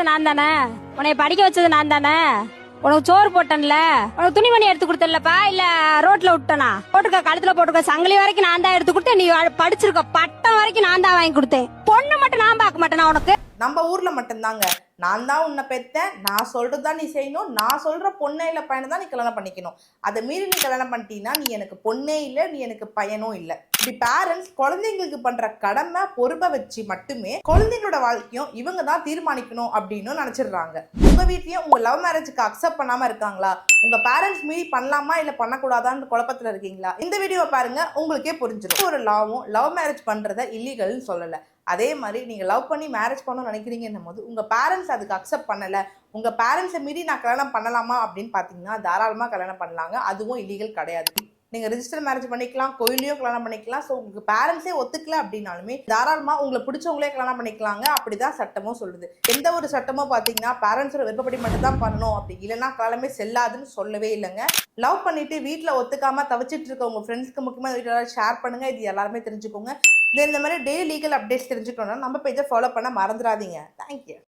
நான் தானே, உன்னை படிக்க வச்சது நான் தானே, உனக்கு சோறு போட்டேன்ல, உனக்கு துணிமணி எடுத்து கொடுத்தலப்பா, இல்ல ரோட்ல விட்டனா? போட்டுக்க, கழுத்துல போட்டுக்க, சங்கிலி வரைக்கும் நான் தான் எடுத்து கொடுத்தேன். நீ படிச்சிருக்க பட்டம் வரைக்கும் நான் தான் வாங்கி கொடுத்தேன். பொண்ணு மட்டும் நான் பார்க்க மாட்டேனா உனக்கு? நம்ம ஊர்ல மட்டும்தாங்க நான் தான் உன்னை பெத்தேன், நான் சொல்றதுதான் நீ செய்யணும், நான் சொல்ற பொண்ணே இல்ல பையனை தான் நீ கல்யாணம் பண்ணிக்கணும். அதை மீறி நீ கல்யாணம் பண்ணிட்டீங்கன்னா நீ எனக்கு பொண்ணே இல்லை, நீ எனக்கு பையனும் இல்லை. இப்படி பேரண்ட்ஸ் குழந்தைங்களுக்கு பண்ற கடமை பொறுப்பை வச்சு மட்டுமே குழந்தைங்களோட வாழ்க்கையும் இவங்க தான் தீர்மானிக்கணும் அப்படின்னு நினைச்சிடுறாங்க. உங்க வீட்லயும் உங்க லவ் மேரேஜுக்கு அக்செப்ட் பண்ணாம இருக்காங்களா? உங்க பேரண்ட்ஸ் மீறி பண்ணலாமா இல்ல பண்ணக்கூடாதான்னு குழப்பத்துல இருக்கீங்களா? இந்த வீடியோவை பாருங்க, உங்களுக்கே புரிஞ்சிடும். ஒரு லாவும் லவ் மேரேஜ் பண்றத இல்லீகல்னு சொல்லல. அதே மாதிரி நீங்க லவ் பண்ணி மேரேஜ் பண்ணணும்னு நினைக்கிறீங்கன்னும் போது உங்க பேரண்ட்ஸ் அதுக்கு அக்செப்ட் பண்ணல, உங்க பேரண்ட்ஸை மீறி நான் கல்யாணம் பண்ணலாமா அப்படின்னு பாத்தீங்கன்னா தாராளமா கல்யாணம் பண்ணலாங்க. அதுவும் இல்லீகல் கிடையாது. நீங்க ரெஜிஸ்டர் மேரேஜ் பண்ணிக்கலாம், கோயிலையும் கல்யாணம் பண்ணிக்கலாம். ஸோ உங்க பேரண்ட்ஸே ஒத்துக்கல அப்படின்னாலுமே தாராளமா உங்களை பிடிச்சவங்களே கல்யாணம் பண்ணிக்கலாங்க. அப்படிதான் சட்டமும் சொல்லுது. எந்த ஒரு சட்டமும் பாத்தீங்கன்னா பேரண்ட்ஸோட விருப்பப்படி மட்டும் தான் பண்ணணும், அப்படி இல்லைன்னா கல்யாணமே செல்லாதுன்னு சொல்லவே இல்லைங்க. லவ் பண்ணிட்டு வீட்டுல ஒத்துக்காம தவிச்சிட்டு இருக்க உங்க ஃப்ரெண்ட்ஸ்க்கு முக்கியமா வீட்டுல ஷேர் பண்ணுங்க. இது எல்லாருமே தெரிஞ்சுக்கோங்க. இந்த மாதிரி டெய்லி லீகல் அப்டேட்ஸ் தெரிஞ்சுக்கணும்னா நம்ம பேஜை ஃபாலோ பண்ண மறந்துடாதீங்க. தேங்க்யூ.